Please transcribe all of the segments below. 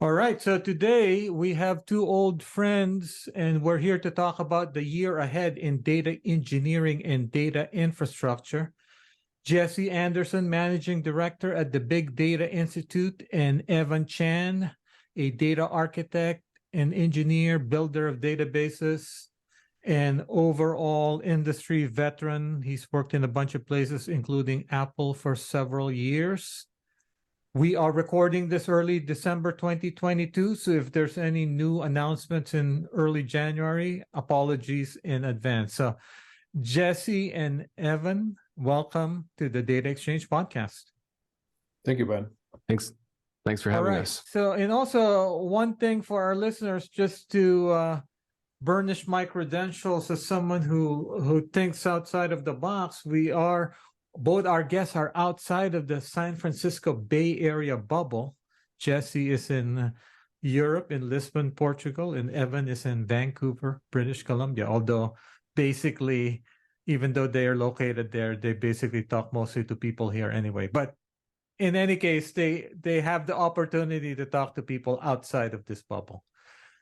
All right, so today we have two old friends, and we're here to talk about the year ahead in data engineering and data infrastructure. Jesse Anderson, Managing Director at the Big Data Institute, and Evan Chan, a data architect and engineer, builder of databases, and overall industry veteran. He's worked in a bunch of places, including Apple, for several years. We are recording this early December 2022, so if there's any new announcements in early January, apologies in advance. So, Jesse and Evan, welcome to the Data Exchange podcast. Thank you, Ben. Thanks for having us. So, and also one thing for our listeners, just to burnish my credentials as someone who thinks outside of the box, both our guests are outside of the San Francisco Bay Area bubble. Jesse is in Europe, in Lisbon, Portugal, and Evan is in Vancouver, British Columbia. Although basically, even though they are located there, they basically talk mostly to people here anyway. But in any case, they have the opportunity to talk to people outside of this bubble.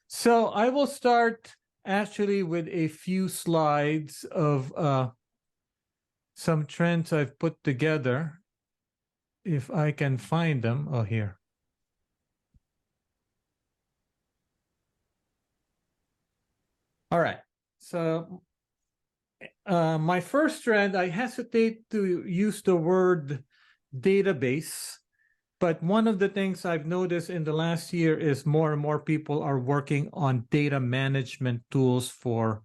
So I will start actually with a few slides of some trends I've put together, if I can find them. Oh, here. All right. So my first trend, I hesitate to use the word database, but one of the things I've noticed in the last year is more and more people are working on data management tools for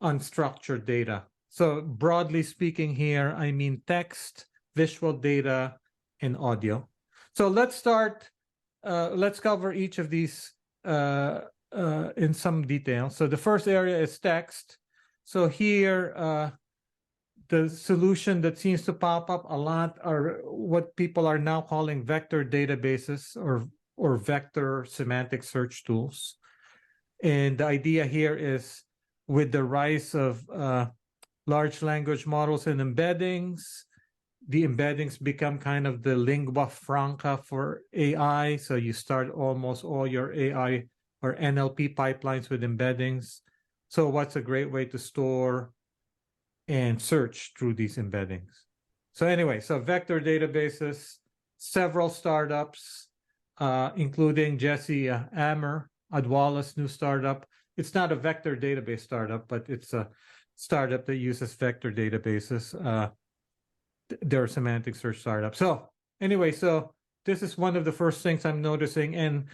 unstructured data. So broadly speaking here, I mean text, visual data, and audio. So let's start, let's cover each of these in some detail. So the first area is text. So here, the solution that seems to pop up a lot are what people are now calling vector databases or vector semantic search tools. And the idea here is with the rise of large language models and embeddings, the embeddings become kind of the lingua franca for AI. So you start almost all your AI or NLP pipelines with embeddings. So what's a great way to store and search through these embeddings? So anyway, so vector databases, several startups, including Jesse Ammer, Adwala's new startup. It's not a vector database startup, but it's a startup that uses vector databases. They're a semantic search startup. So anyway, so this is one of the first things I'm noticing, and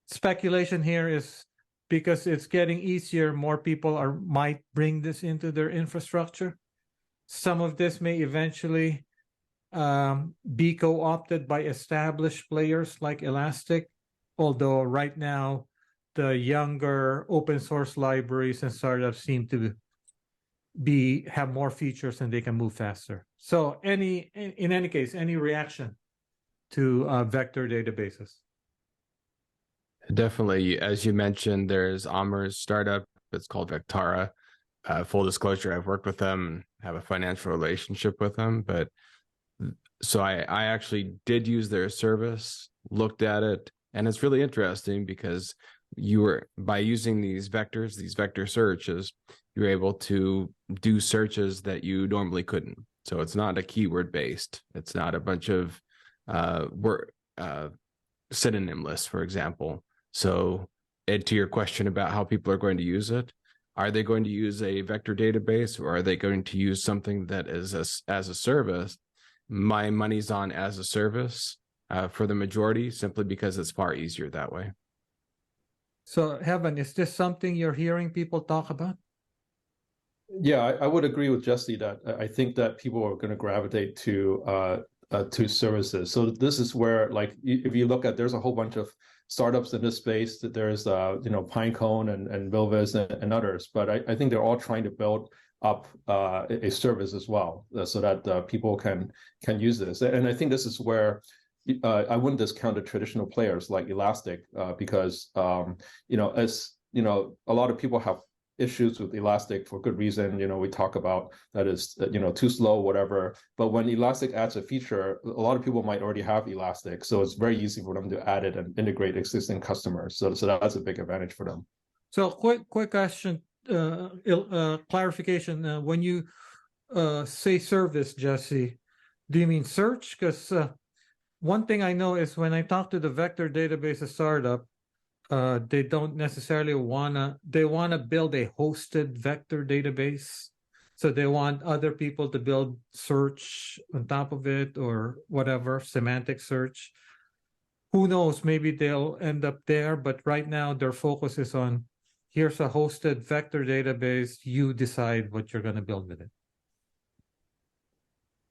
speculation here is because it's getting easier, more people might bring this into their infrastructure. Some of this may eventually be co-opted by established players like Elastic, although right now the younger open source libraries and startups seem to have more features and they can move faster. So in any case, any reaction to vector databases? Definitely. As you mentioned, there's Amr's startup. It's called Vectara. Full disclosure, I've worked with them, have a financial relationship with them. But so I actually did use their service, looked at it, and it's really interesting because by using these vectors, these vector searches, you're able to do searches that you normally couldn't. So it's not a keyword based. It's not a bunch of synonym lists, for example. So to your question about how people are going to use it, are they going to use a vector database or are they going to use something that is as a service? My money's on as a service for the majority, simply because it's far easier that way. So, Heaven, is this something you're hearing people talk about? Yeah, I would agree with Jesse that I think that people are going to gravitate to services. So this is where, like, if you look at, there's a whole bunch of startups in this space. That there's Pinecone and Vilvis and others, but I think they're all trying to build up a service as well, so that people can use this. And I think this is where I wouldn't discount the traditional players like Elastic, because as a lot of people have issues with Elastic for good reason. We talk about that is too slow, whatever. But when Elastic adds a feature, a lot of people might already have Elastic, so it's very easy for them to add it and integrate existing customers. So that's a big advantage for them. So quick question, clarification. When you say service, Jesse, do you mean search? Because one thing I know is when I talk to the vector database startup, they don't necessarily they wanna build a hosted vector database. So they want other people to build search on top of it or whatever, semantic search. Who knows, maybe they'll end up there, but right now their focus is on, here's a hosted vector database, you decide what you're gonna build with it.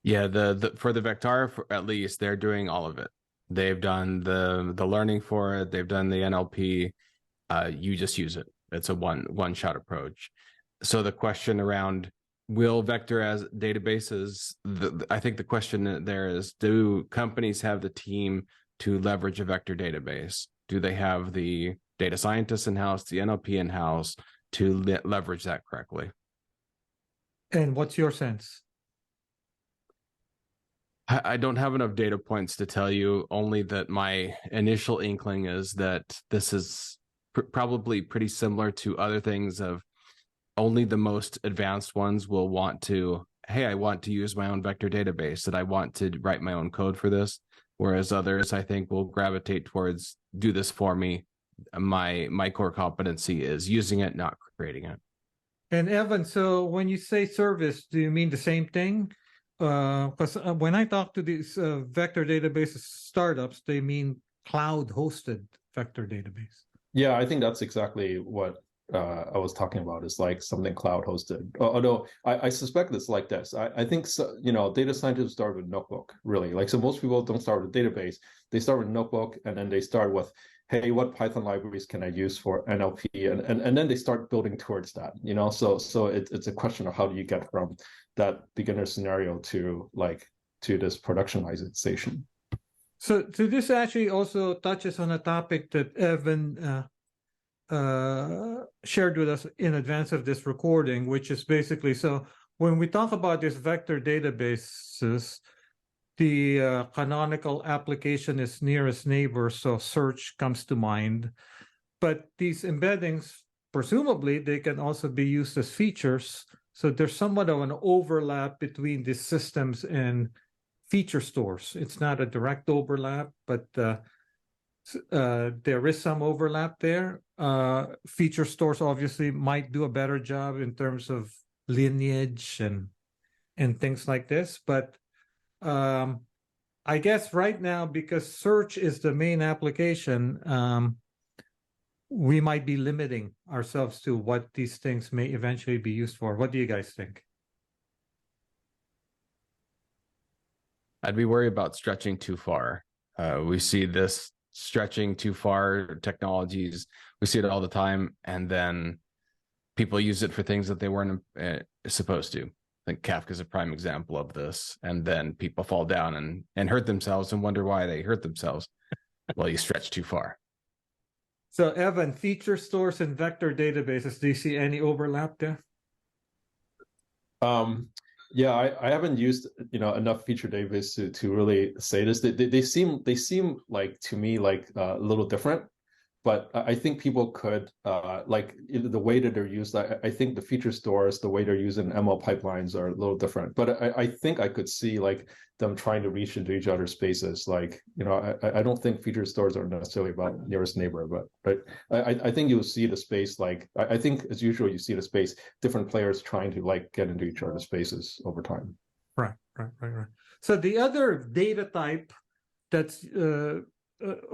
Yeah, for the Vectara, at least, they're doing all of it. They've done the learning for it. They've done the NLP. You just use it. It's a one shot approach. So the question around will vector as databases, I think the question there is, do companies have the team to leverage a vector database? Do they have the data scientists in-house, the NLP in-house to leverage that correctly? And what's your sense? I don't have enough data points to tell you, only that my initial inkling is that this is probably pretty similar to other things of only the most advanced ones will want to, hey, I want to use my own vector database, that I want to write my own code for this. Whereas others, I think, will gravitate towards do this for me. My core competency is using it, not creating it. And Evan, so when you say service, do you mean the same thing? Because when I talk to these vector database startups, they mean cloud hosted vector database. Yeah, I think that's exactly what I was talking about, is like something cloud hosted. Although I suspect it's like this. I think data scientists start with notebook, really. Like, so most people don't start with database. They start with notebook, and then they start with, hey, what Python libraries can I use for NLP? And then they start building towards that, So it's a question of how do you get from that beginner scenario to this productionization. So this actually also touches on a topic that Evan shared with us in advance of this recording, which is basically, so when we talk about these vector databases, the canonical application is nearest neighbor, so search comes to mind. But these embeddings, presumably, they can also be used as features. So there's somewhat of an overlap between these systems and feature stores. It's not a direct overlap, but there is some overlap there. Feature stores obviously might do a better job in terms of lineage and things like this. But I guess right now, because search is the main application, we might be limiting ourselves to what these things may eventually be used for. What do you guys think? I'd be worried about stretching too far. We see this stretching too far technologies. We see it all the time, and then people use it for things that they weren't supposed to. I think Kafka is a prime example of this. And then people fall down and hurt themselves and wonder why they hurt themselves. Well, you stretch too far. So Evan, feature stores and vector databases, do you see any overlap there? Yeah, I haven't used enough feature database to really say this. They seem like, to me, like a little different, but I think people could like the way that they're used. I think the feature stores, the way they're using ML pipelines, are a little different. But I think I could see like them trying to reach into each other's spaces. Like, I don't think feature stores are necessarily about nearest neighbor, but I think you'll see the space. Like, I think as usual, you see the space, different players trying to like get into each other's spaces over time. Right. So the other data type that's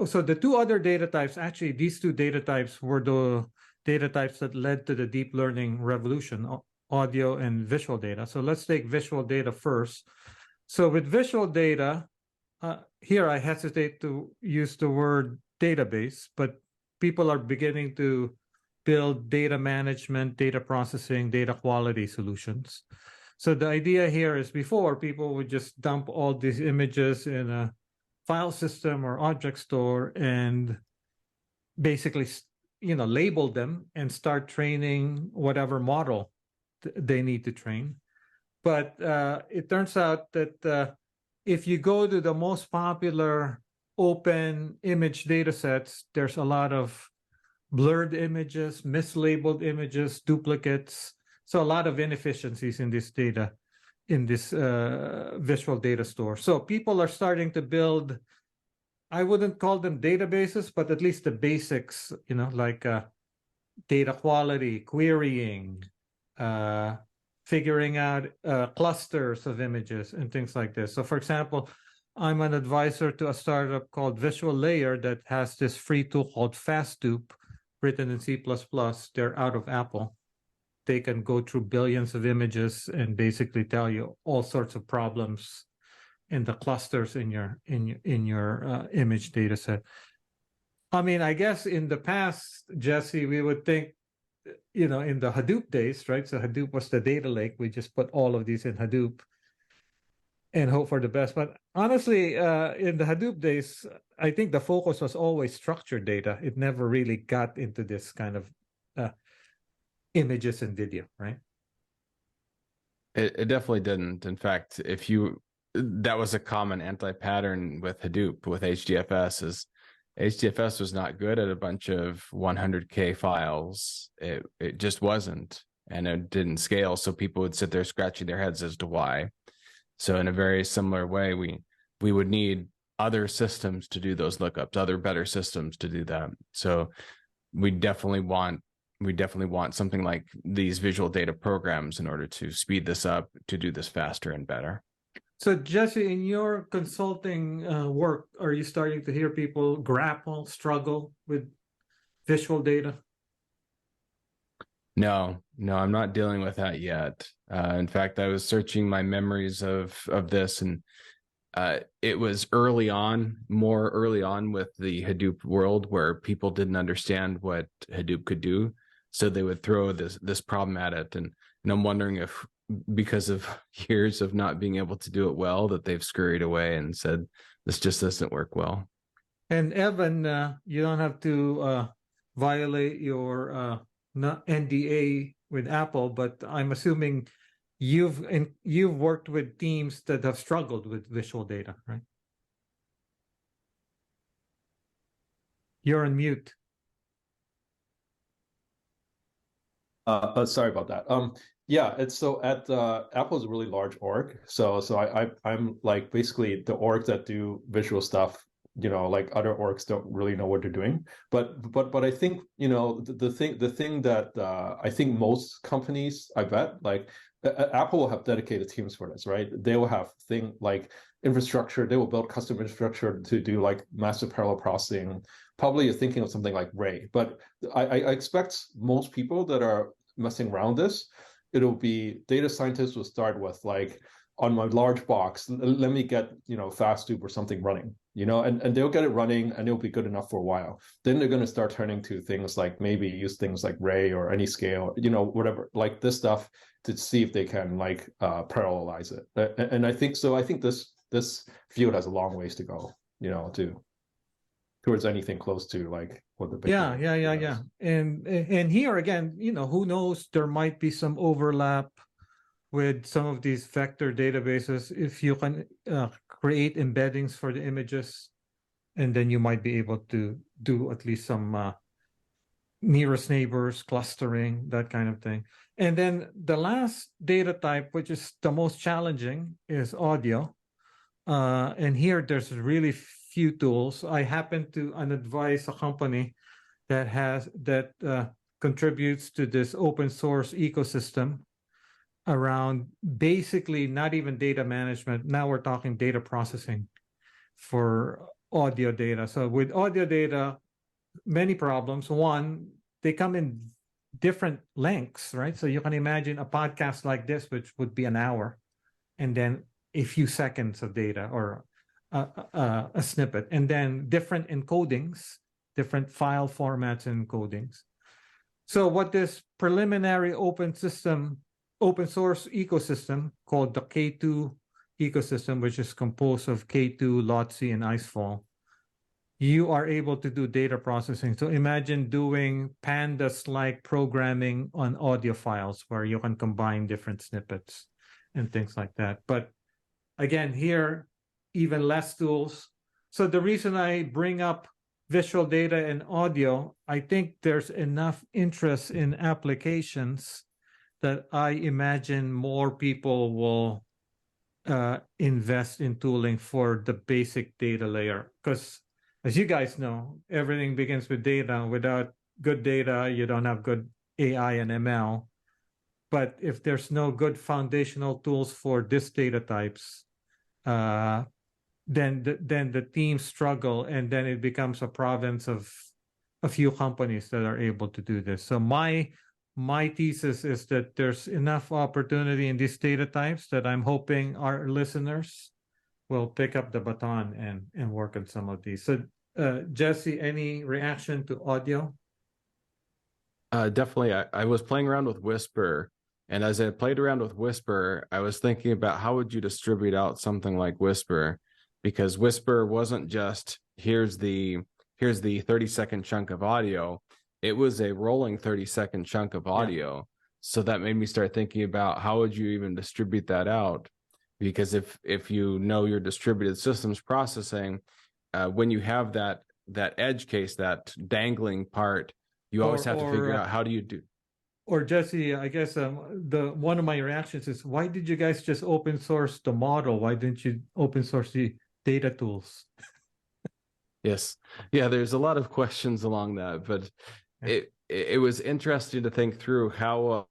so the two other data types, actually, these two data types were the data types that led to the deep learning revolution, audio and visual data. So let's take visual data first. So with visual data, here I hesitate to use the word database, but people are beginning to build data management, data processing, data quality solutions. So the idea here is, before, people would just dump all these images in a file system or object store and basically label them and start training whatever model they need to train. But it turns out that if you go to the most popular open image data sets, there's a lot of blurred images, mislabeled images, duplicates. So a lot of inefficiencies in this data, in this visual data store. So people are starting to build, I wouldn't call them databases, but at least the basics, like data quality, querying, figuring out clusters of images and things like this. So for example, I'm an advisor to a startup called Visual Layer that has this free tool called FastDupe, written in C++. They're out of Apple. They can go through billions of images and basically tell you all sorts of problems in the clusters in your image data set. I mean, I guess in the past, Jesse, we would think, in the Hadoop days, right? So Hadoop was the data lake. We just put all of these in Hadoop and hope for the best. But honestly, in the Hadoop days, I think the focus was always structured data. It never really got into this kind of images and video, right? It definitely didn't. In fact, that was a common anti-pattern with Hadoop, with HDFS, is HDFS was not good at a bunch of 100K files. It just wasn't, and it didn't scale. So people would sit there scratching their heads as to why. So in a very similar way, we would need other systems to do those lookups, other better systems to do that. So we definitely want something like these visual data programs in order to speed this up, to do this faster and better. So Jesse, in your consulting work, are you starting to hear people struggle with visual data? No, I'm not dealing with that yet. In fact, I was searching my memories of this, and it was more early on with the Hadoop world, where people didn't understand what Hadoop could do. So they would throw this problem at it. And I'm wondering if, because of years of not being able to do it well, that they've scurried away and said, this just doesn't work well. And Evan, you don't have to violate your NDA with Apple, but I'm assuming you've worked with teams that have struggled with visual data, right? You're on mute. Sorry about that. Yeah, it's so at Apple's a really large org. So I'm like basically the org that do visual stuff. Like other orgs don't really know what they're doing. But I think the thing that I think most companies, I bet, like Apple will have dedicated teams for this, right? They will have like infrastructure. They will build custom infrastructure to do like massive parallel processing. Probably you're thinking of something like Ray, but I expect most people that are messing around this, it'll be data scientists will start with like, on my large box, let me get FastDupe or something running, and they'll get it running and it'll be good enough for a while. Then they're going to start turning to things like maybe use things like Ray or Anyscale, whatever, like this stuff, to see if they can like parallelize it. And I think so. I think this field has a long ways to go, towards anything close to like what the big yeah. And here again, who knows? There might be some overlap with some of these vector databases if you can create embeddings for the images, and then you might be able to do at least some nearest neighbors clustering, that kind of thing. And then the last data type, which is the most challenging, is audio. And here there's really few tools. I happen to advise a company that contributes to this open source ecosystem around basically not even data management. Now we're talking data processing for audio data. So with audio data, many problems. One, they come in different lengths, right? So you can imagine a podcast like this, which would be an hour, and then a few seconds of data or a snippet, and then different encodings, different file formats and encodings. So what this preliminary open source ecosystem called the K2 ecosystem, which is composed of K2, Lotse, and Icefall, you are able to do data processing. So imagine doing pandas-like programming on audio files where you can combine different snippets and things like that. But again, here, even less tools. So the reason I bring up visual data and audio, I think there's enough interest in applications that I imagine more people will invest in tooling for the basic data layer. Because as you guys know, everything begins with data. Without good data, you don't have good AI and ML. But if there's no good foundational tools for this data types, then the teams struggle, and then it becomes a province of a few companies that are able to do this. So my thesis is that there's enough opportunity in these data types that I'm hoping our listeners will pick up the baton and work on some of these. So Jesse, any reaction to audio? Definitely. I was playing around with Whisper, and as I played around with Whisper, I was thinking about how would you distribute out something like Whisper, because Whisper wasn't just here's the 30-second chunk of audio. It was a rolling 30-second chunk of audio. Yeah. So that made me start thinking about how would you even distribute that out? Because if you know your distributed systems processing, when you have that edge case, that dangling part, you always have to figure out how do you do. Or Jesse, I guess one of my reactions is, why did you guys just open source the model? Why didn't you open source the data tools? Yes, yeah. There's a lot of questions along that, but it was interesting to think through how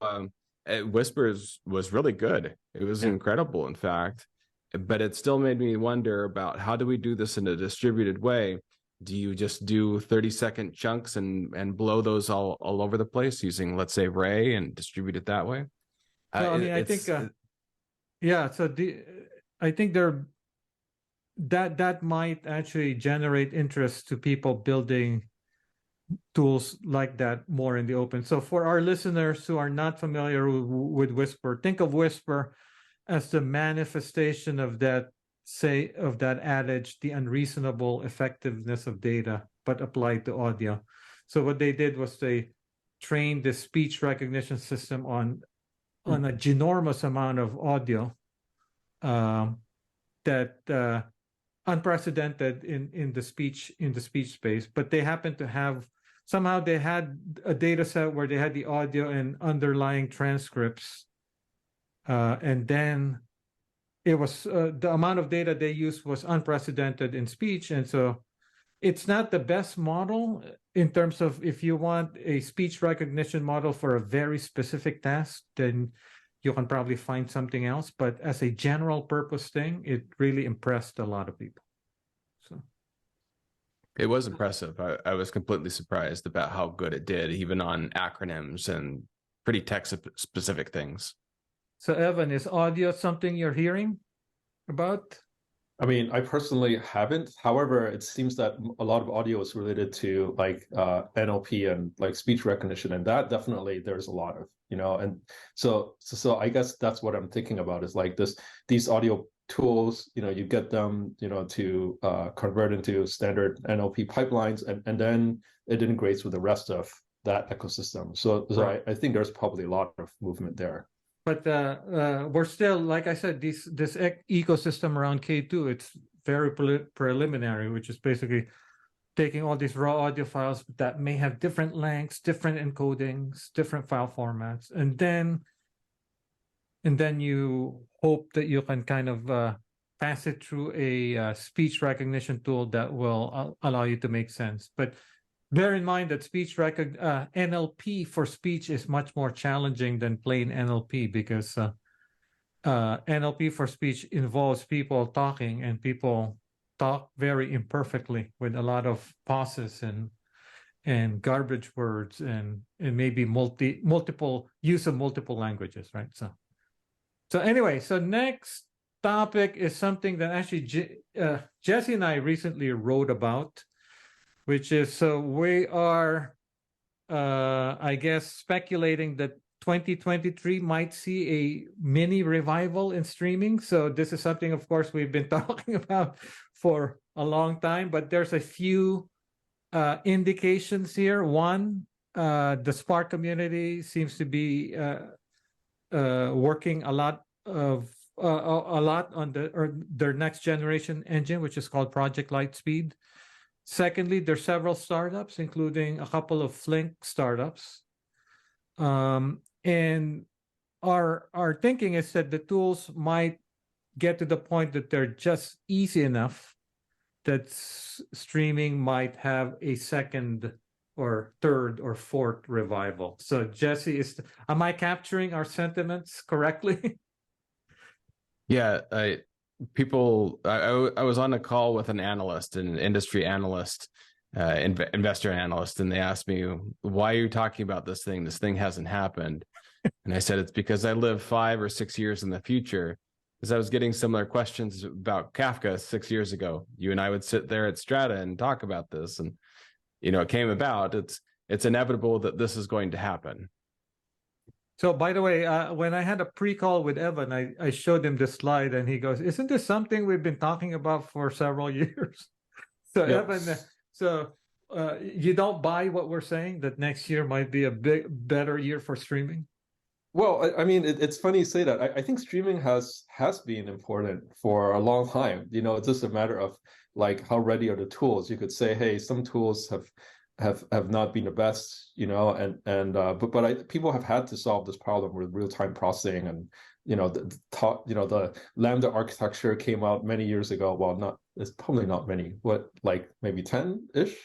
Whisper was really good. It was incredible, in fact, but it still made me wonder about how do we do this in a distributed way? Do you just do 30-second chunks and blow those all over the place using, let's say, Ray, and distribute it that way? Well, I mean, I think, yeah. So I think that might actually generate interest to people building tools like that more in the open. So for our listeners who are not familiar with Whisper, think of Whisper as the manifestation of that adage, the unreasonable effectiveness of data, but applied to audio. So what they did was they trained the speech recognition system on a ginormous amount of audio that unprecedented in the speech space. But they happened to have somehow they had a data set where they had the audio and underlying transcripts, and then it was the amount of data they used was unprecedented in speech. And so it's not the best model in terms of if you want a speech recognition model for a very specific task, then you can probably find something else. But as a general purpose thing, it really impressed a lot of people. So it was impressive. I was completely surprised about how good it did, even on acronyms and pretty tech-specific things. So Evan, is audio something you're hearing about? I mean, I personally haven't. However, it seems that a lot of audio is related to like NLP and like speech recognition, and that definitely there's a lot of, and so I guess that's what I'm thinking about is like these audio tools, you get them, to convert into standard NLP pipelines, and then it integrates with the rest of that ecosystem. So right. I think there's probably a lot of movement there. But we're still, like I said, this ecosystem around K2, it's very preliminary, which is basically taking all these raw audio files that may have different lengths, different encodings, different file formats, and then you hope that you can kind of pass it through a speech recognition tool that will allow you to make sense. But bear in mind that NLP for speech is much more challenging than plain NLP, because NLP for speech involves people talking, and people talk very imperfectly with a lot of pauses and garbage words and maybe multiple use of multiple languages, right? So anyway, so next topic is something that actually Jesse and I recently wrote about, which is, so we are, I guess, speculating that 2023 might see a mini revival in streaming. So this is something, of course, we've been talking about for a long time, but there's a few indications here. One, the Spark community seems to be working a lot on their next generation engine, which is called Project Lightspeed. Secondly, there's several startups, including a couple of Flink startups. And our thinking is that the tools might get to the point that they're just easy enough that streaming might have a second or third or fourth revival. So Jesse, am I capturing our sentiments correctly? Yeah, I was on a call with an analyst, an industry analyst, investor analyst, and they asked me, why are you talking about this thing? This thing hasn't happened. And I said, it's because I live 5 or 6 years in the future. Because I was getting similar questions about Kafka 6 years ago. You and I would sit there at Strata and talk about this, and it came about. It's inevitable that this is going to happen. So, by the way, when I had a pre-call with Evan, I showed him this slide, and he goes, "Isn't this something we've been talking about for several years?" So, yep. Evan, you don't buy what we're saying, that next year might be a better year for streaming? Well, I mean, it's funny you say that. I think streaming has been important for a long time. It's just a matter of like how ready are the tools. You could say, hey, some tools have not been the best, but people have had to solve this problem with real-time processing, and the Lambda architecture came out many years ago. Well, it's probably not many. What, like maybe 10-ish?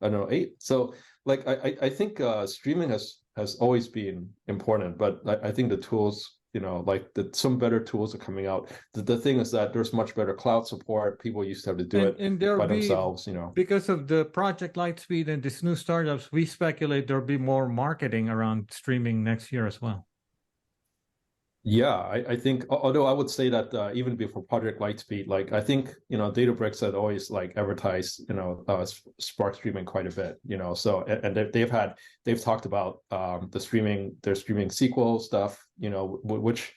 I don't know, 8. So like I think streaming has always been important, but I think the tools, some better tools are coming out. The thing is that there's much better cloud support. People used to have to do it by themselves, Because of the Project Lightspeed and these new startups, we speculate there'll be more marketing around streaming next year as well. Yeah, I think, although I would say that even before Project Lightspeed, like I think, Databricks had always like advertised, Spark streaming quite a bit, so, and they've talked about their streaming SQL stuff, which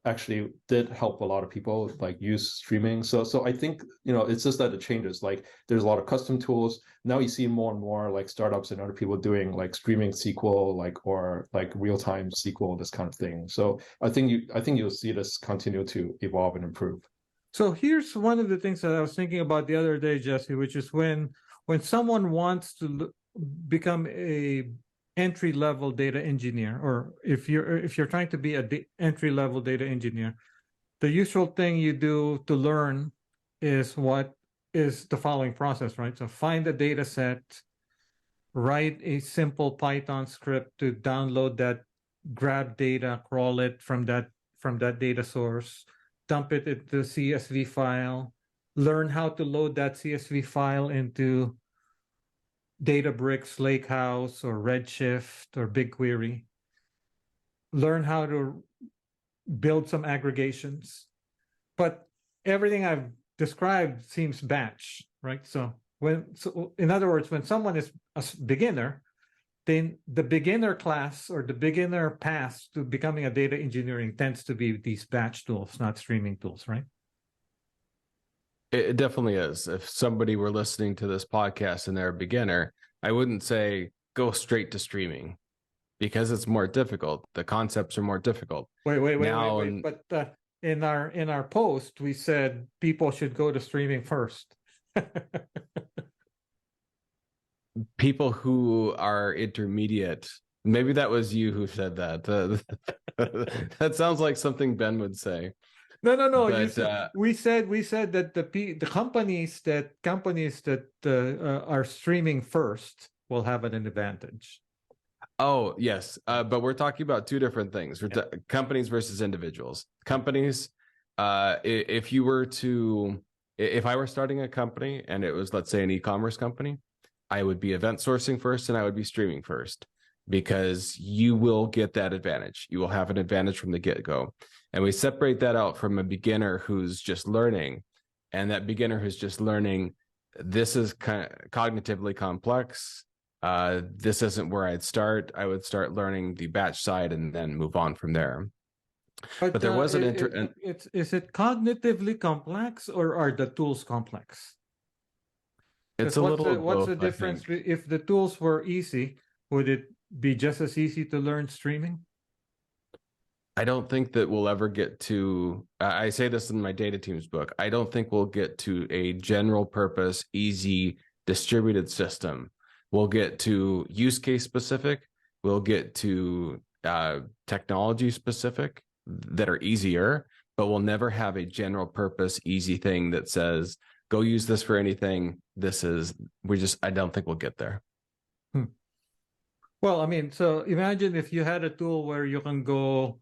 actually did help a lot of people like use streaming. So I think, it's just that it changes. Like there's a lot of custom tools. Now you see more and more like startups and other people doing like streaming SQL, or real-time SQL, this kind of thing. So I think you'll see this continue to evolve and improve. So here's one of the things that I was thinking about the other day, Jesse, which is when someone wants to become a entry-level data engineer, or if you're trying to be a entry-level data engineer, the usual thing you do to learn is the following process, right? So find a data set, write a simple Python script to download that, grab data, crawl it from that data source, dump it into a CSV file, learn how to load that CSV file into Databricks, Lakehouse, or Redshift, or BigQuery. Learn how to build some aggregations. But everything I've described seems batch, right? So in other words, when someone is a beginner, then the beginner class or the beginner path to becoming a data engineering tends to be these batch tools, not streaming tools, right? It definitely is. If somebody were listening to this podcast and they're a beginner, I wouldn't say go straight to streaming, because it's more difficult. The concepts are more difficult. Wait. But in our post, we said people should go to streaming first. People who are intermediate, maybe that was you who said that. That sounds like something Ben would say. No. We said that the companies that are streaming first will have an advantage. Oh, yes. But we're talking about two different things. Companies versus individuals. Companies, if I were starting a company and it was, let's say, an e-commerce company, I would be event sourcing first and I would be streaming first, because you will get that advantage. You will have an advantage from the get-go. And we separate that out from a beginner who's just learning. And that beginner who's just learning, this is cognitively complex. This isn't where I'd start. I would start learning the batch side and then move on from there. But there was an is it cognitively complex or are the tools complex? it's a little of What's both, the I difference think. if the tools were easy, would it be just as easy to learn streaming? I don't think that we'll ever get to, I say this in my data teams book, I don't think we'll get to a general purpose, easy distributed system. We'll get to use case specific, we'll get to technology specific that are easier, but we'll never have a general purpose, easy thing that says, go use this for anything. I don't think we'll get there. Well, I mean, so imagine if you had a tool where you can go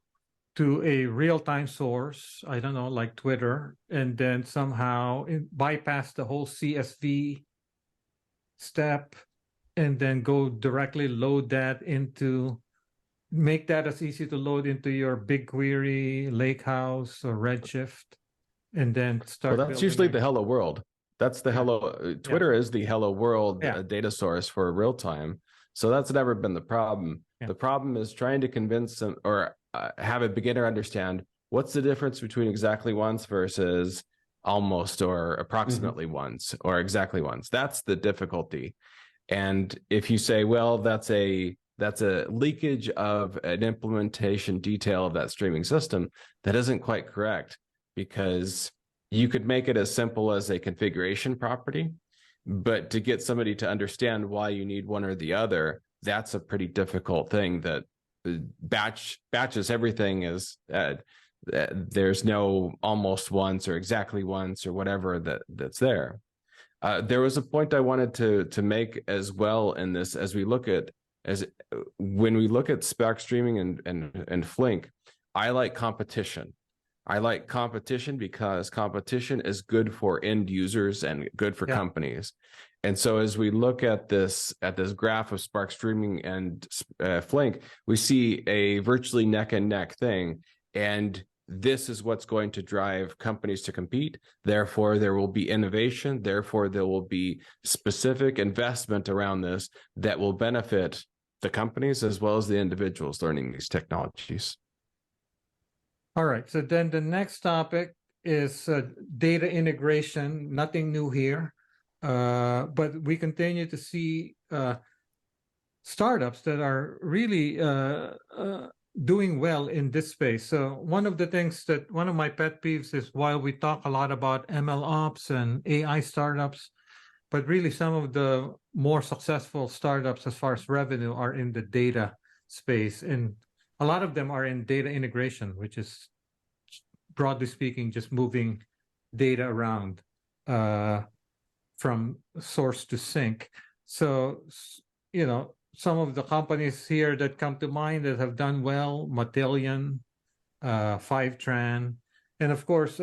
to a real-time source, I don't know, like Twitter, and then somehow bypass the whole CSV step and then go directly load that into, make that as easy to load into your BigQuery, Lakehouse, or Redshift, and then start. Well, that's usually the hello world. That's the hello. Twitter is the hello world data source for real time. So that's never been the problem. The problem is trying to convince them or have a beginner understand what's the difference between exactly once versus almost or approximately once or exactly once. That's the difficulty. And if you say, well, that's a leakage of an implementation detail of that streaming system, that isn't quite correct, because you could make it as simple as a configuration property, but to get somebody to understand why you need one or the other, that's a pretty difficult thing. That batches everything is there's no almost once or exactly once or whatever that's there. There was a point I wanted to make as well in this, as when we look at Spark streaming and Flink, I like competition. I like competition because competition is good for end users and good for companies. And so as we look at this graph of Spark streaming and Flink, we see a virtually neck and neck thing. And this is what's going to drive companies to compete. Therefore, there will be innovation. Therefore, there will be specific investment around this that will benefit the companies as well as the individuals learning these technologies. All right. So then the next topic is data integration. Nothing new here, but we continue to see startups that are really doing well in this space. So one of my pet peeves is, while we talk a lot about ML ops and AI startups, but really some of the more successful startups as far as revenue are in the data space. And a lot of them are in data integration, which is, broadly speaking, just moving data around from source to sink. So, some of the companies here that come to mind that have done well: Matillion, Fivetran, and of course,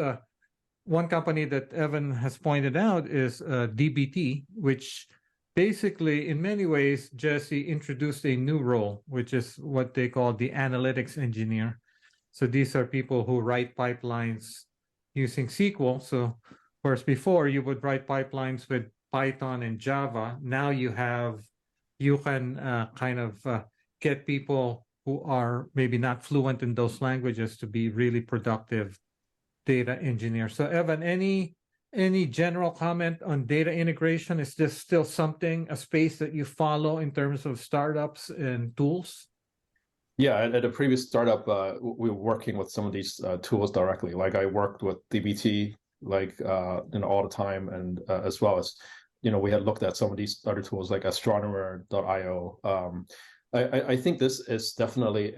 one company that Evan has pointed out is DBT, which basically, in many ways, Jesse introduced a new role, which is what they call the analytics engineer. So these are people who write pipelines using SQL. So whereas before you would write pipelines with Python and Java, now you can kind of get people who are maybe not fluent in those languages to be really productive data engineers. So Evan, any general comment on data integration? Is this still a space that you follow in terms of startups and tools? Yeah, at a previous startup, we were working with some of these tools directly. Like I worked with DBT all the time, and as well as we had looked at some of these other tools like astronomer.io. I think this is definitely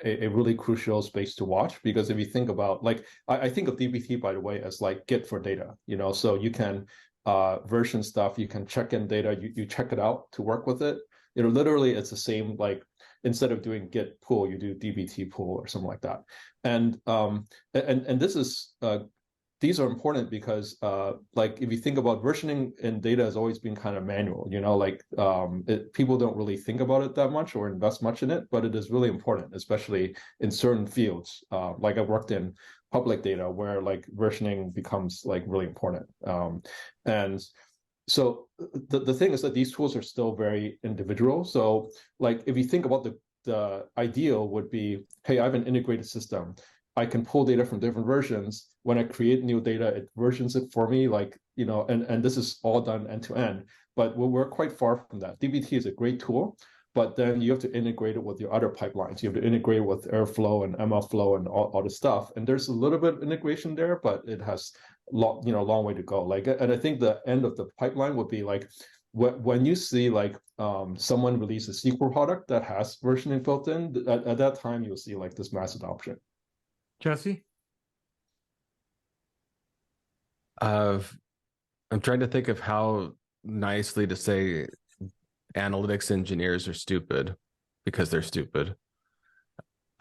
a really crucial space to watch, because if you think about, I think of DBT, by the way, as like Git for data. So you can version stuff, you can check in data, you check it out to work with it. Literally it's the same, like instead of doing Git pull, you do DBT pull or something like that. And this is these are important because if you think about versioning in data has always been kind of manual, people don't really think about it that much or invest much in it, but it is really important, especially in certain fields. Like I worked in public data where versioning becomes really important. And so the thing is that these tools are still very individual. So if you think about the ideal would be, hey, I have an integrated system. I can pull data from different versions. When I create new data, it versions it for me, like, and this is all done end to end. But we're quite far from that. dbt is a great tool, but then you have to integrate it with your other pipelines. You have to integrate it with Airflow and MLflow and all the stuff. And there's a little bit of integration there, but it has long way to go. Like, and I think the end of the pipeline would be like, when you see like someone release a SQL product that has versioning built in, at that time you'll see like this mass adoption. Jesse? I'm trying to think of how nicely to say analytics engineers are stupid because they're stupid.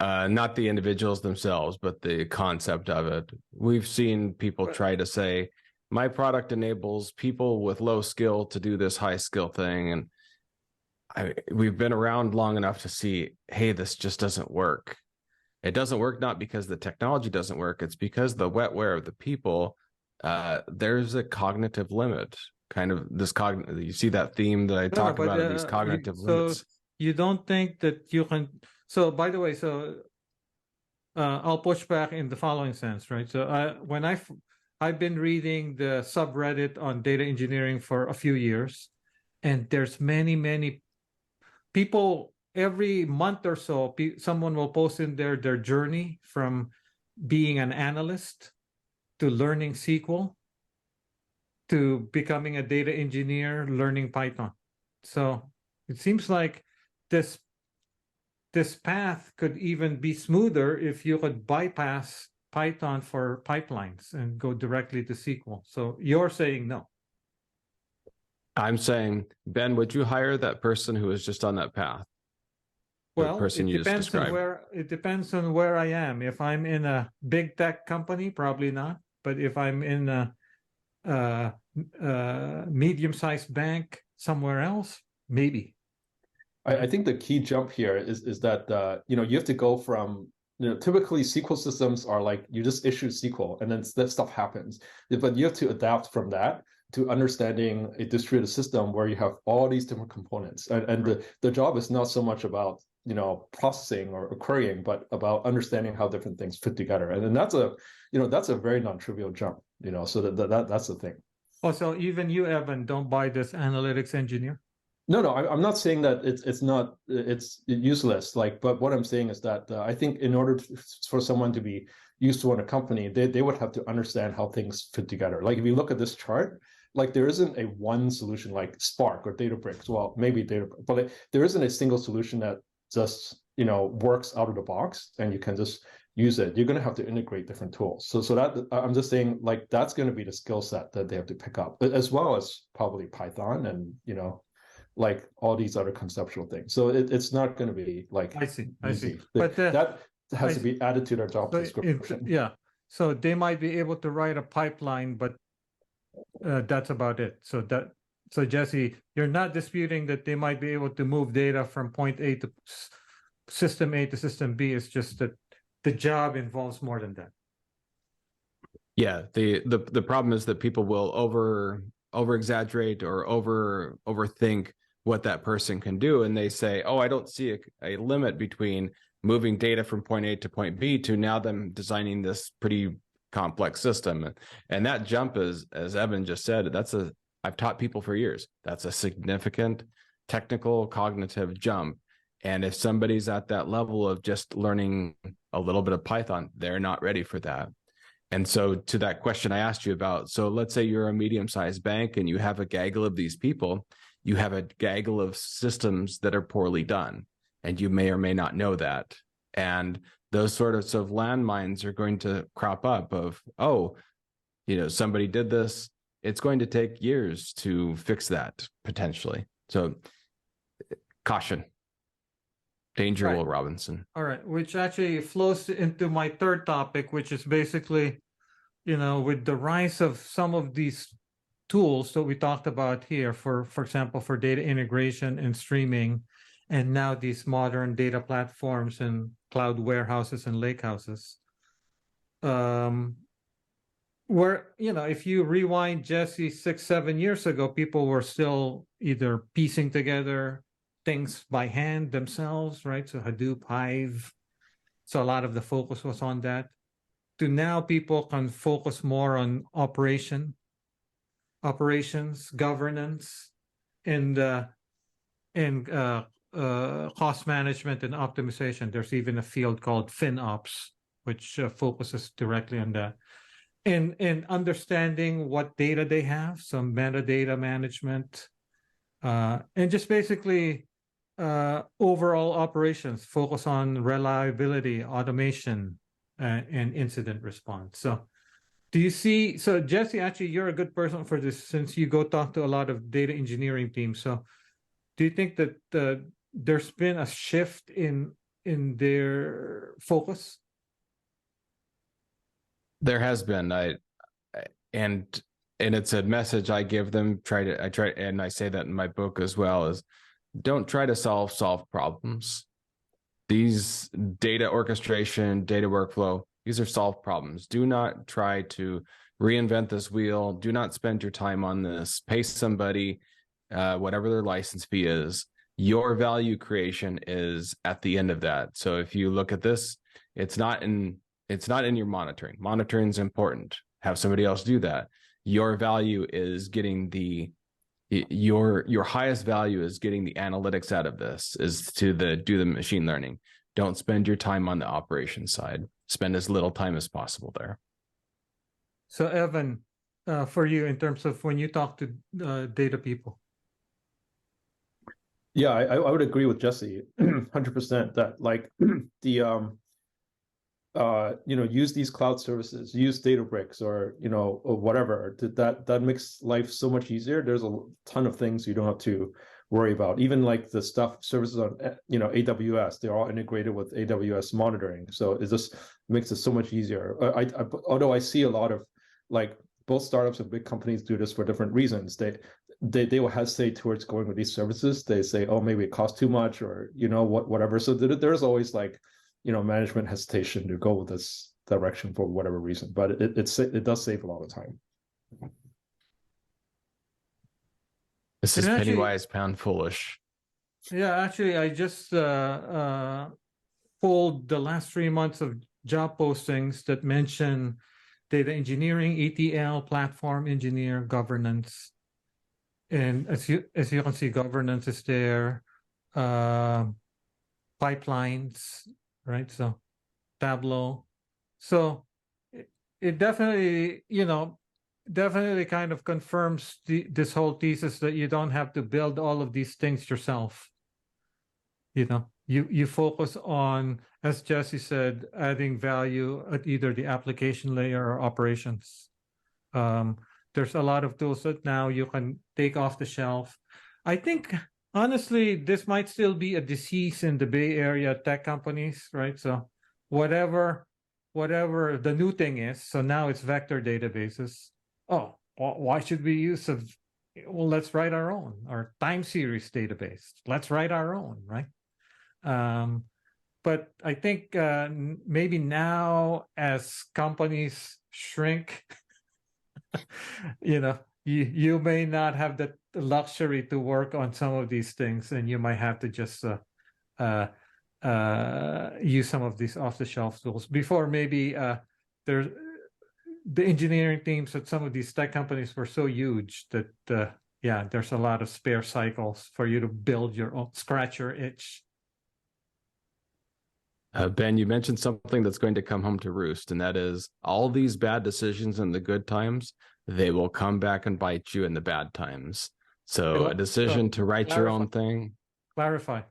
Not the individuals themselves, but the concept of it. We've seen people try to say, my product enables people with low skill to do this high skill thing. And we've been around long enough to see, hey, this just doesn't work. It doesn't work not because the technology doesn't work. It's because the wetware of the people, there's a cognitive limit. Kind of this you see that theme that I talked about, these cognitive limits. So you don't think that you can, so by the way, I'll push back in the following sense, right? So I've been reading the subreddit on data engineering for a few years, and there's many people every month or so, someone will post in there their journey from being an analyst to learning SQL to becoming a data engineer, learning Python. So it seems like this path could even be smoother if you could bypass Python for pipelines and go directly to SQL. So you're saying no. I'm saying, Ben, would you hire that person who is just on that path? Well, it depends on where I am. If I'm in a big tech company, probably not. But if I'm in a medium-sized bank somewhere else, maybe. I think the key jump here is that you have to go from, typically SQL systems are like you just issue SQL and then that stuff happens, but you have to adapt from that to understanding a distributed system where you have all these different components, and right. the job is not so much about processing or querying, but about understanding how different things fit together, and then that's a very non-trivial jump, so that's the thing. Oh, so even you, Evan, don't buy this analytics engineer? No, I'm not saying that it's useless. Like, but what I'm saying is that I think in order for someone to be useful in a company, they would have to understand how things fit together. Like, if you look at this chart, like there isn't a one solution like Spark or Databricks. Well, maybe Databricks, but there isn't a single solution that just works out of the box and you can just use it. You're going to have to integrate different tools. So that I'm just saying, like, that's going to be the skill set that they have to pick up, as well as probably Python and like all these other conceptual things. So it's not going to be like I see. But that has to be added to their job description. Yeah. So they might be able to write a pipeline, but that's about it. So Jesse, you're not disputing that they might be able to move data from point A to system A to system B. It's just that the job involves more than that. Yeah. The problem is that people will over exaggerate or overthink what that person can do, and they say, oh, I don't see a limit between moving data from point A to point B to now them designing this pretty complex system. And that jump is, as Evan just said, I've taught people for years, that's a significant technical cognitive jump. And if somebody's at that level of just learning a little bit of Python, they're not ready for that. And so to that question I asked you about, so let's say you're a medium-sized bank and you have a gaggle of these people, you have a gaggle of systems that are poorly done, and you may or may not know that. And those sorts of landmines are going to crop up of, somebody did this. It's going to take years to fix that potentially. So caution. Danger, right. Will Robinson. All right, which actually flows into my third topic, which is basically, with the rise of some of these tools that we talked about here, for example, for data integration and streaming, and now these modern data platforms and cloud warehouses and lakehouses, where, if you rewind, Jesse, 6-7 years ago, people were still either piecing together things by hand themselves, right? So Hadoop, Hive. So a lot of the focus was on that. to now people can focus more on operations, governance, and cost management and optimization. There's even a field called FinOps, which focuses directly on that. And understanding what data they have, some metadata management, and just basically overall operations, focus on reliability, automation, and incident response. So do you see, so Jesse, actually, you're a good person for this since you go talk to a lot of data engineering teams. So do you think that there's been a shift in their focus? There has been. And it's a message I give them. And I say that in my book as well, is don't try to solve problems. These data orchestration, data workflow, these are solved problems. Do not try to reinvent this wheel. Do not spend your time on this. Pay somebody whatever their license fee is. Your value creation is at the end of that. So if you look at this, it's not in your monitoring. Monitoring is important. Have somebody else do that. Your value is getting your highest value is getting the analytics out of this, is to do the machine learning. Don't spend your time on the operation side. Spend as little time as possible there. So Evan, for you, in terms of when you talk to data people. Yeah, I would agree with Jesse 100% that like the use these cloud services, use Databricks or or whatever. That makes life so much easier. There's a ton of things you don't have to worry about. Even like the services on AWS, they're all integrated with AWS monitoring. So it just makes it so much easier. Although I see a lot of like both startups and big companies do this for different reasons. They will hesitate towards going with these services. They say, oh, maybe it costs too much or whatever. So there's always like management hesitation to go with this direction for whatever reason, but it does save a lot of time. This is penny wise, pound foolish. Yeah, actually, I just pulled the last 3 months of job postings that mention data engineering, ETL, platform engineer, governance, and as you can see, governance is there, pipelines, right? So Tableau. So it definitely, definitely kind of confirms this whole thesis that you don't have to build all of these things yourself. You focus on, as Jesse said, adding value at either the application layer or operations. There's a lot of tools that now you can take off the shelf. I think honestly, this might still be a disease in the Bay Area tech companies, right? So whatever the new thing is, so now it's vector databases. Oh, why should we use well, let's write our own, or time series database. Let's write our own, right? But I think maybe now as companies shrink, you may not have the luxury to work on some of these things, and you might have to just use some of these off-the-shelf tools. Before, maybe the engineering teams at some of these tech companies were so huge that there's a lot of spare cycles for you to build your own, scratch your itch. Ben, you mentioned something that's going to come home to roost, and that is all these bad decisions in the good times, they will come back and bite you in the bad times. So a decision to write your own thing. Clarify.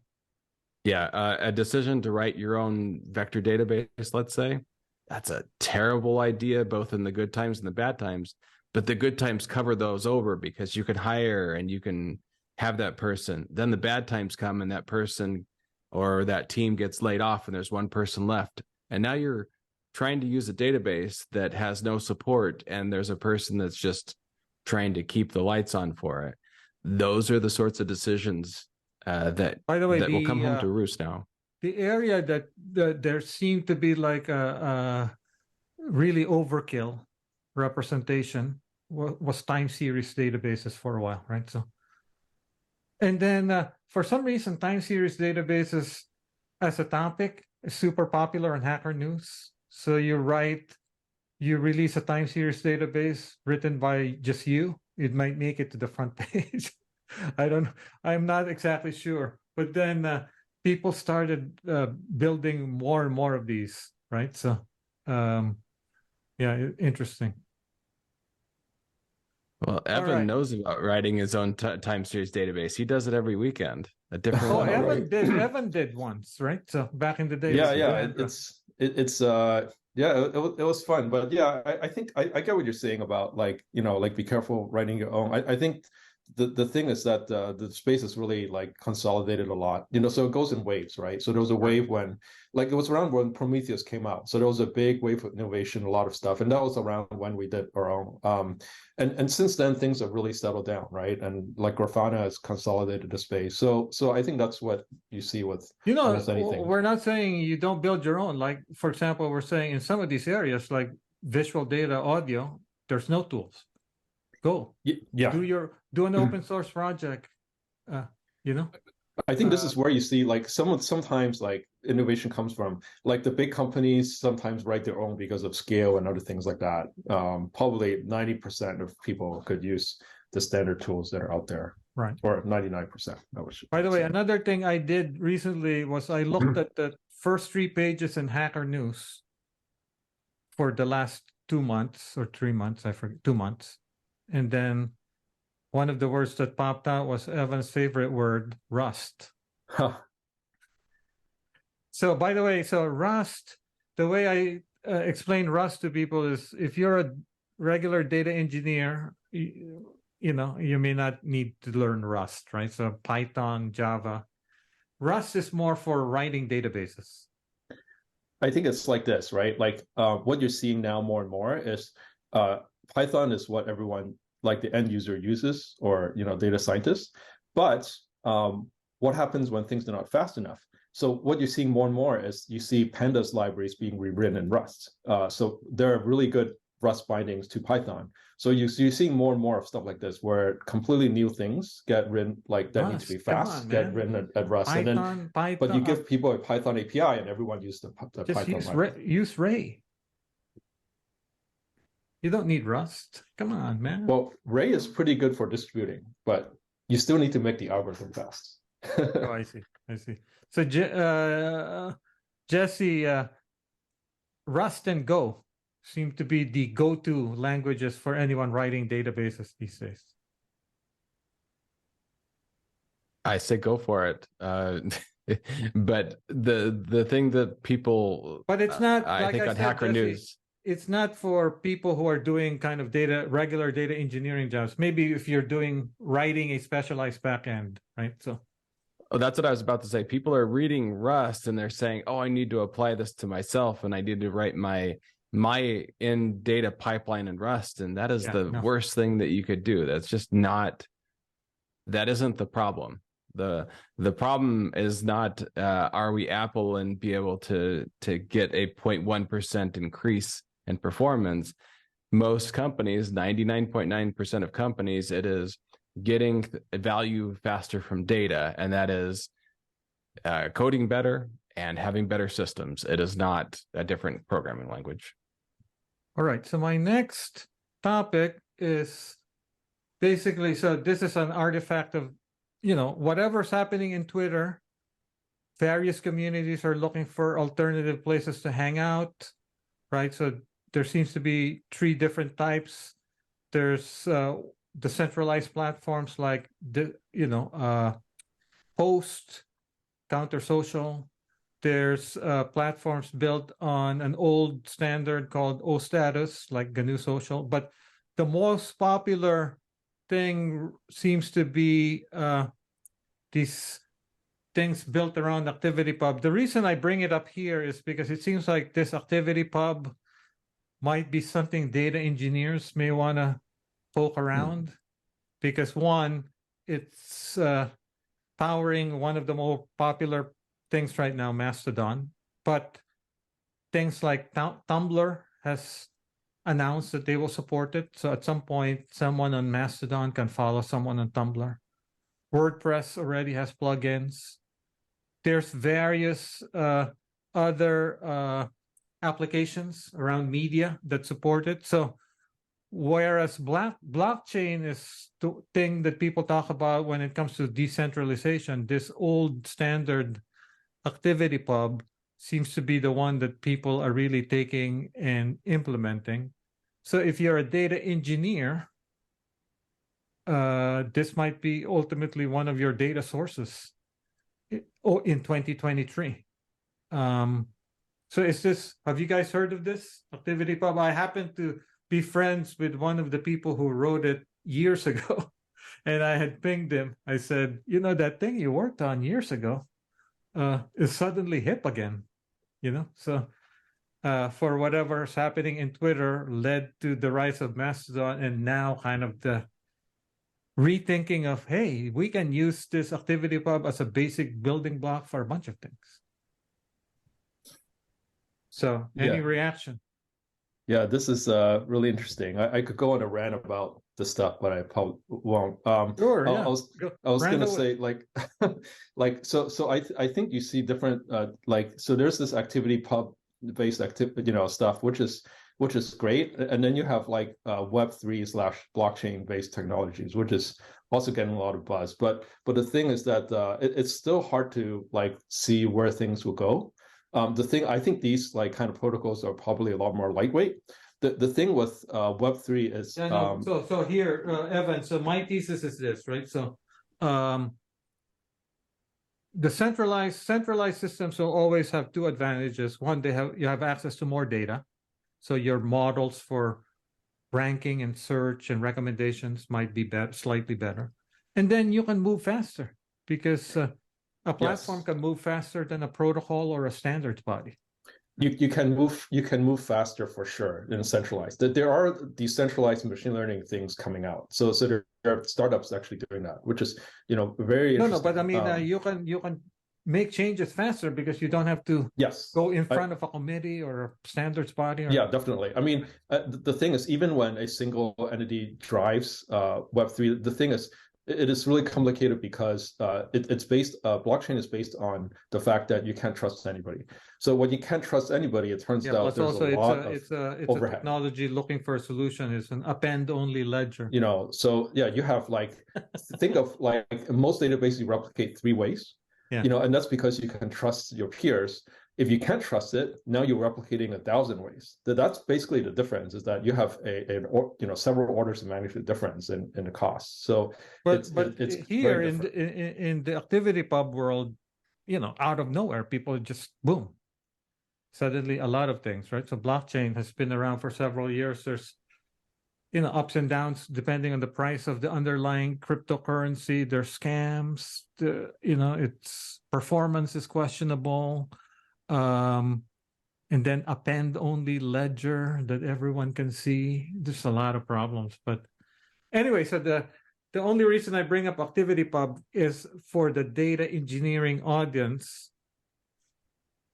Yeah, a decision to write your own vector database, let's say, that's a terrible idea, both in the good times and the bad times. But the good times cover those over because you can hire and you can have that person. Then the bad times come and that person or that team gets laid off and there's one person left. And now you're trying to use a database that has no support and there's a person that's just trying to keep the lights on for it. Those are the sorts of decisions that will come home to roost now. The area that there seemed to be like a really overkill representation was time series databases for a while, right? So, and then for some reason, time series databases as a topic is super popular in Hacker News. So you write you release a time series database written by just you, it might make it to the front page. I'm not exactly sure. But then people started building more and more of these, right? So, yeah, interesting. Well, Evan right. knows about writing his own time series database. He does it every weekend. A different Oh, one. Evan did. Evan did once, right? So back in the day. Yeah, with yeah, Sandra. it was fun, but yeah, I think I get what you're saying about like, you know, like be careful writing your own. I think the thing is that the space is really like consolidated a lot, you know, so it goes in waves, right? So there was a wave when, like, it was around when Prometheus came out, so there was a big wave of innovation, a lot of stuff, and that was around when we did our own. And since then things have really settled down, right? And like Grafana has consolidated the space, so I think that's what you see with almost anything. We're not saying you don't build your own. Like, for example, we're saying in some of these areas, like visual data, audio, there's no tools. Go. Yeah. Do an open source project. You know? I think this is where you see like sometimes like innovation comes from like the big companies sometimes write their own because of scale and other things like that. Probably 90% of people could use the standard tools that are out there. Right. Or 99%. By the way, another thing I did recently was I looked at the first 3 pages in Hacker News for the last 2 months or 3 months, I forget, 2 months. And then one of the words that popped out was Evan's favorite word, Rust. Huh. So, by the way, so Rust, the way I explain Rust to people is if you're a regular data engineer, you know, you may not need to learn Rust, right? So Python, Java. Rust is more for writing databases. I think it's like this, right? Like what you're seeing now more and more is Python is what everyone, like the end user uses, or, you know, data scientists. But what happens when things are not fast enough? So what you're seeing more and more is you see pandas libraries being rewritten in Rust. So there are really good Rust bindings to Python. So you're seeing more and more of stuff like this, where completely new things get written, like that need to be fast, get written at Rust. Python, and then, Python, but you give people a Python API, and everyone uses the Python library. Use Ray. You don't need Rust. Come on, man. Well, Ray is pretty good for distributing, but you still need to make the algorithm fast. Oh, I see. So, Jesse, Rust and Go seem to be the go-to languages for anyone writing databases these days. I say go for it. But the thing that people, but it's not. I think on Hacker News, it's not for people who are doing kind of regular data engineering jobs. Maybe if you're writing a specialized backend, right? So. Oh, that's what I was about to say. People are reading Rust and they're saying, "Oh, I need to apply this to myself, and I need to write my in data pipeline in Rust." And that is the worst thing that you could do. That's just not. That isn't the problem. The problem is not are we Apple and be able to get a 0.1% increase in performance. Most companies, 99.9% of companies, it is getting value faster from data, and that is coding better and having better systems. It is not a different programming language. All right, so my next topic is basically, so this is an artifact of, you know, whatever's happening in Twitter. Various communities are looking for alternative places to hang out, right? So there seems to be 3 different types. There's the centralized platforms like Post, Counter Social. There's platforms built on an old standard called OStatus, like GNU Social. But the most popular thing seems to be these things built around ActivityPub. The reason I bring it up here is because it seems like this ActivityPub might be something data engineers may want to poke around, because one, it's powering one of the more popular things right now, Mastodon. But things like Tumblr has announced that they will support it. So at some point, someone on Mastodon can follow someone on Tumblr. WordPress already has plugins. There's various other applications around media that support it. So whereas blockchain is the thing that people talk about when it comes to decentralization, this old standard ActivityPub seems to be the one that people are really taking and implementing. So if you're a data engineer, this might be ultimately one of your data sources in 2023. So have you guys heard of this ActivityPub? I happen to be friends with one of the people who wrote it years ago. And I had pinged him. I said, that thing you worked on years ago is suddenly hip again, So for whatever's happening in Twitter led to the rise of Mastodon, and now kind of the rethinking of, hey, we can use this ActivityPub as a basic building block for a bunch of things. So any reaction? Yeah, this is really interesting. I could go on a rant about this stuff, but I probably won't. Sure, I was gonna say so I think you see different so there's this ActivityPub based stuff which is great, and then you have Web3 / blockchain based technologies, which is also getting a lot of buzz. But the thing is that it's still hard to see where things will go. I think these kind of protocols are probably a lot more lightweight. The thing with Web3 is so here, Evan. So my thesis is this, right? So the centralized systems will always have two advantages. One, you have access to more data, so your models for ranking and search and recommendations might be slightly better, and then you can move faster because a platform can move faster than a protocol or a standards body. You can move faster for sure than centralized. There are decentralized machine learning things coming out. So there are startups actually doing that, which is very interesting. No, but I mean you can make changes faster because you don't have to go in front of a committee or a standards body. Yeah, definitely. I mean, the thing is, even when a single entity drives Web3, the thing is, it is really complicated because it's based. Blockchain is based on the fact that you can't trust anybody. So when you can't trust anybody, it turns out there's a lot of overhead. A technology looking for a solution. It's an append-only ledger. So yeah, you have think of most databases replicate 3 ways. Yeah. And that's because you can trust your peers. If you can't trust it, now you're replicating 1,000 ways. That's basically the difference, is that you have several orders of magnitude difference in the cost. So but it's here in the ActivityPub world, out of nowhere, people just boom. Suddenly a lot of things, right? So blockchain has been around for several years. There's ups and downs depending on the price of the underlying cryptocurrency. There's scams. Its performance is questionable. And then append-only ledger that everyone can see. There's a lot of problems. But anyway, so the only reason I bring up ActivityPub is for the data engineering audience.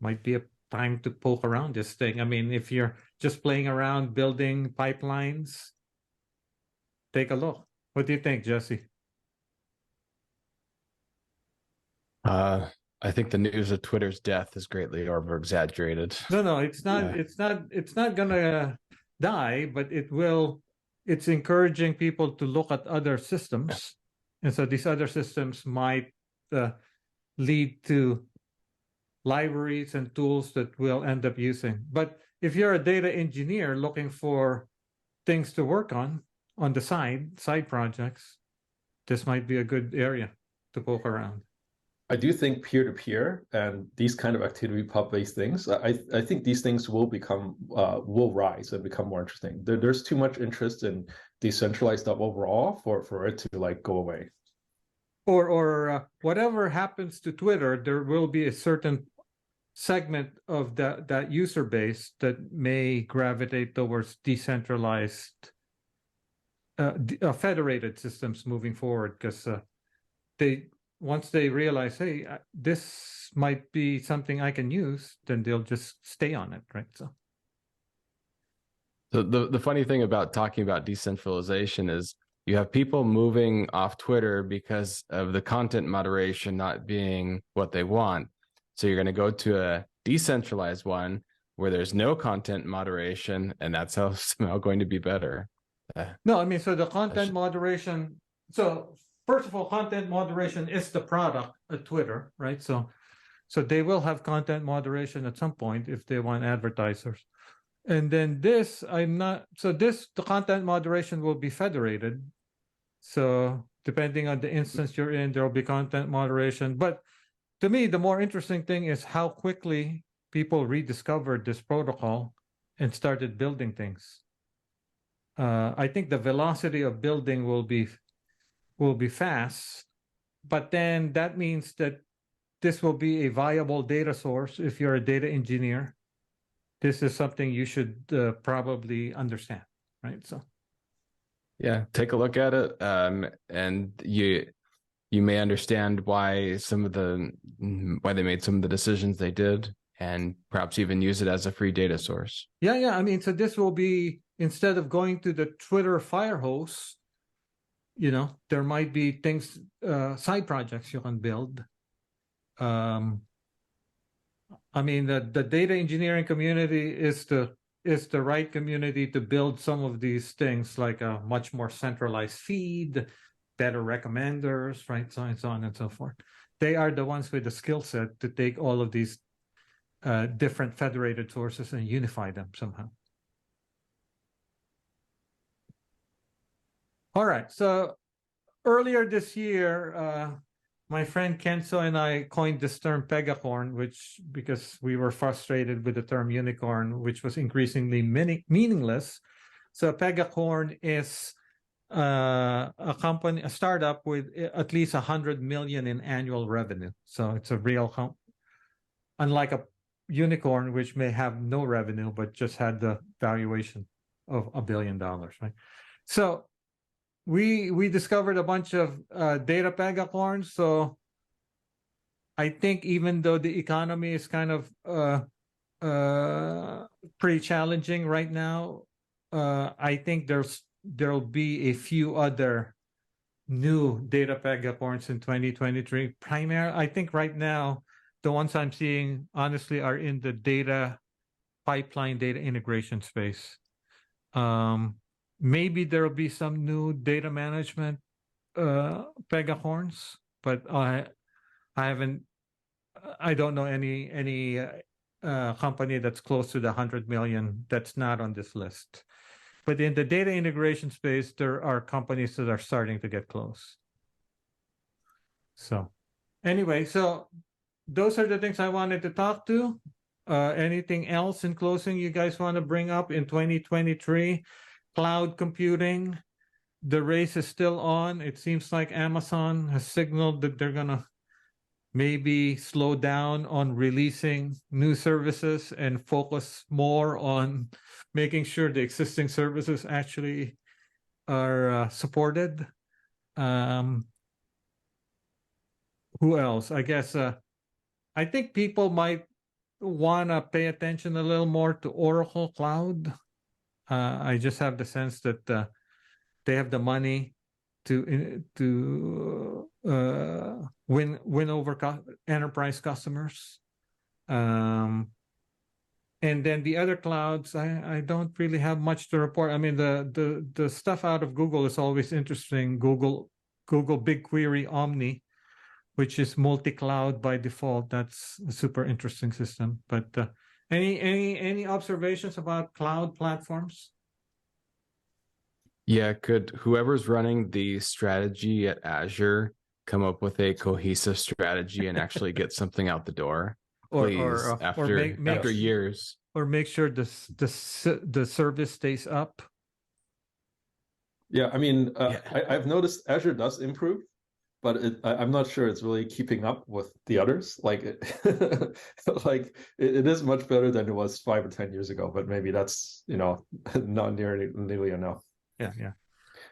Might be a time to poke around this thing. I mean, if you're just playing around building pipelines, take a look. What do you think, Jesse? I think the news of Twitter's death is greatly over exaggerated. No, it's not. Yeah. It's not gonna die, but it will. It's encouraging people to look at other systems, and so these other systems might lead to libraries and tools that we'll end up using. But if you're a data engineer looking for things to work on the side projects, this might be a good area to poke around. I do think peer-to-peer and these kind of ActivityPub-based things, I think these things will rise and become more interesting. There's too much interest in decentralized stuff overall for it to go away. Or whatever happens to Twitter, there will be a certain segment of that user base that may gravitate towards decentralized, federated systems moving forward, because once they realize, hey, this might be something I can use, then they'll just stay on it, right? So the funny thing about talking about decentralization is you have people moving off Twitter because of the content moderation not being what they want. So you're going to go to a decentralized one where there's no content moderation, and that's how somehow going to be better. No, I mean, so the content should- moderation. So first of all, content moderation is the product at Twitter, right? So they will have content moderation at some point if they want advertisers. And then this, the content moderation will be federated. So depending on the instance you're in, there will be content moderation. But to me, the more interesting thing is how quickly people rediscovered this protocol and started building things. I think the velocity of building will be fast, but then that means that this will be a viable data source if you're a data engineer. This is something you should probably understand, right? So, yeah, take a look at it, and you may understand why they made some of the decisions they did, and perhaps even use it as a free data source. yeah. I mean, so this will be, instead of going to the Twitter firehose, there might be things, side projects you can build. I mean, the data engineering community is the right community to build some of these things, like a much more centralized feed, better recommenders, right? So on and so forth. They are the ones with the skill set to take all of these different federated sources and unify them somehow. All right. So earlier this year, my friend Kenzo and I coined this term pegacorn, because we were frustrated with the term unicorn, which was increasingly meaningless. So pegacorn is a startup with at least 100 million in annual revenue. So it's a real, unlike a unicorn, which may have no revenue, but just had the valuation of $1 billion, right? So we discovered a bunch of data pegacorns. So I think even though the economy is kind of pretty challenging right now, I think there'll be a few other new data pegacorns in 2023. I think right now the ones I'm seeing honestly are in the data pipeline, data integration space. Maybe there will be some new data management pegacorns, but I don't know any company that's close to the 100 million that's not on this list. But in the data integration space, there are companies that are starting to get close. So anyway, so those are the things I wanted to talk to. Anything else in closing you guys want to bring up in 2023? Cloud computing, the race is still on. It seems like Amazon has signaled that they're gonna maybe slow down on releasing new services and focus more on making sure the existing services actually are supported. Who else? I guess I think people might want to pay attention a little more to Oracle Cloud. I just have the sense that they have the money to win over enterprise customers. And then the other clouds, I don't really have much to report. I mean, the stuff out of Google is always interesting. Google BigQuery Omni, which is multi-cloud by default. That's a super interesting system. But any observations about cloud platforms? Yeah, could whoever's running the strategy at Azure come up with a cohesive strategy and actually get something out the door, please? After years, or make sure the service stays up. Yeah, I mean, I've noticed Azure does improve, but I'm not sure it's really keeping up with the others. Like, it is much better than it was 5 or 10 years ago, but maybe that's not nearly enough. Yeah.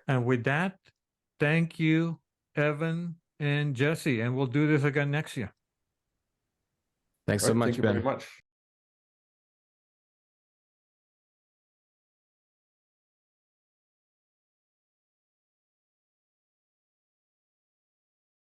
And with that, thank you, Evan and Jesse, and we'll do this again next year. Thanks so much, Thank you Ben. very much.